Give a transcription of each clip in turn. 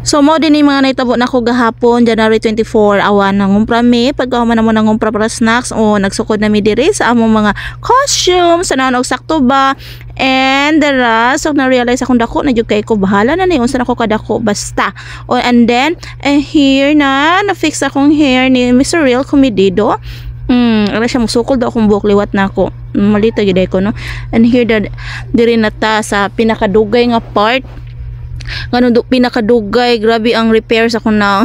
So mo din yung mga naitabo na ko gahapon January 24 awan nangumpra mi pagkahuman na mo nangumpra para snacks o nagsukod na mi diri sa among mga costumes sa nanog sakto ba and the rest so na realize akong dako na jud kay ko bahala na ni unsa nako kadako basta o and then here na fix akong hair ni Mr. Real Comedido. Ala siya musukol daw akong buhok liwat na ako malita gid ko no and here diri na ta sa pinakadugay nga part ganun pinakadugay grabe ang repairs ako na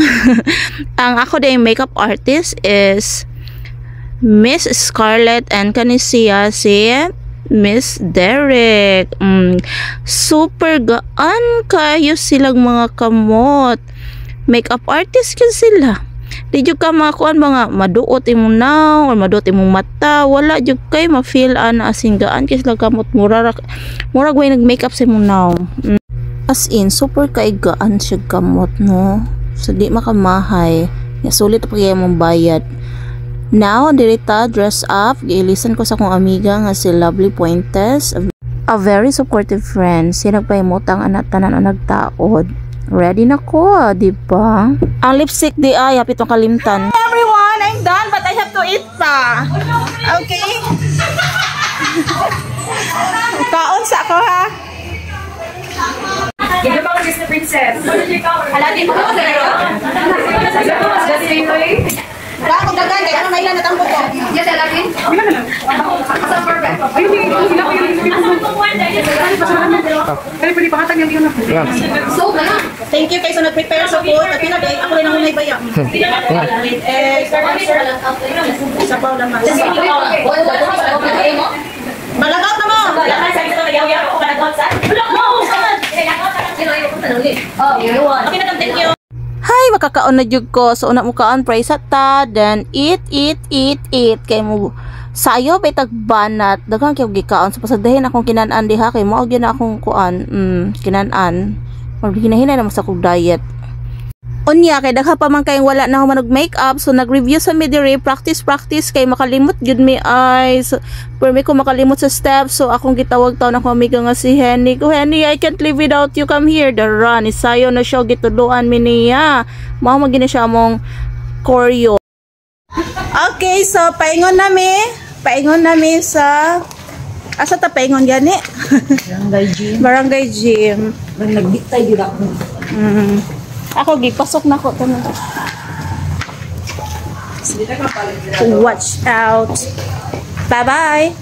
ang ako din makeup artist is Miss Scarlett and kanisiya si Miss Derek. Super gaan kayo silang mga kamot makeup artist kasi sila di jud ka makuan mga maduot imong naw or maduot imong mata wala jud kay ma-feel asin gaan kay sila kamot murag way nag makeup sa imong naw. As in, super kaigaan siya kamot, no? So, di makamahay. Sulit pa kaya mong bayad. Now, dirita, dress up. Giilisan ko sa akong amiga nga si Lovely Puentes. A very supportive friend. Siya nagpahimutang anak tanan o nagtaod. Ready na ko, di ba? Ang lipstick di ay, hapit ng kalimtan. Hey everyone, I'm done but I have to eat pa. Okay? Kaon sa ako, ha? Give ba ko Disney princess? Halati mo ko sa iyo. Wala akong dagan, kaya ano nailan na tampo ko. Yes, halati. Asang perfect. Ayun, sila ko yung kaya pwede pangatag yung yun ako. So, thank you kayo sa nag-prepare sa food. At pinabay, ako rin ang unay bayak. Sabaw naman. Malagaw na mo! Malagaw sa ito, yaw-yaw ako malagaw sa... Bulok mo! Thank you. Hi, makakaon na jud ko. So una mo kaon praise at ta, then eat. Kay mo sayo pay tagbanat. Daghang kay gikaon sa pasadahin akong kinan-an diha kay mao gyud na akong kuan. Kinan-an. Maghinay-hinay na mo sa kog diet. Unya kay dagha pa man kay wala na ako manog makeup so nag-review sa midire practice kay makalimot gud mi eyes pero may ko makalimot sa steps so akong gitawag taw na ko amiga nga si Henny ko Henny I can't live without you come here the run isayo na siya gituluan mi niya mao magina siya among choreo. Okay, so paingon nami sa asa ta paingon gani barangay gym Nagdiktay gyud ako. Ako gipasok na ko to. Watch out. Bye bye.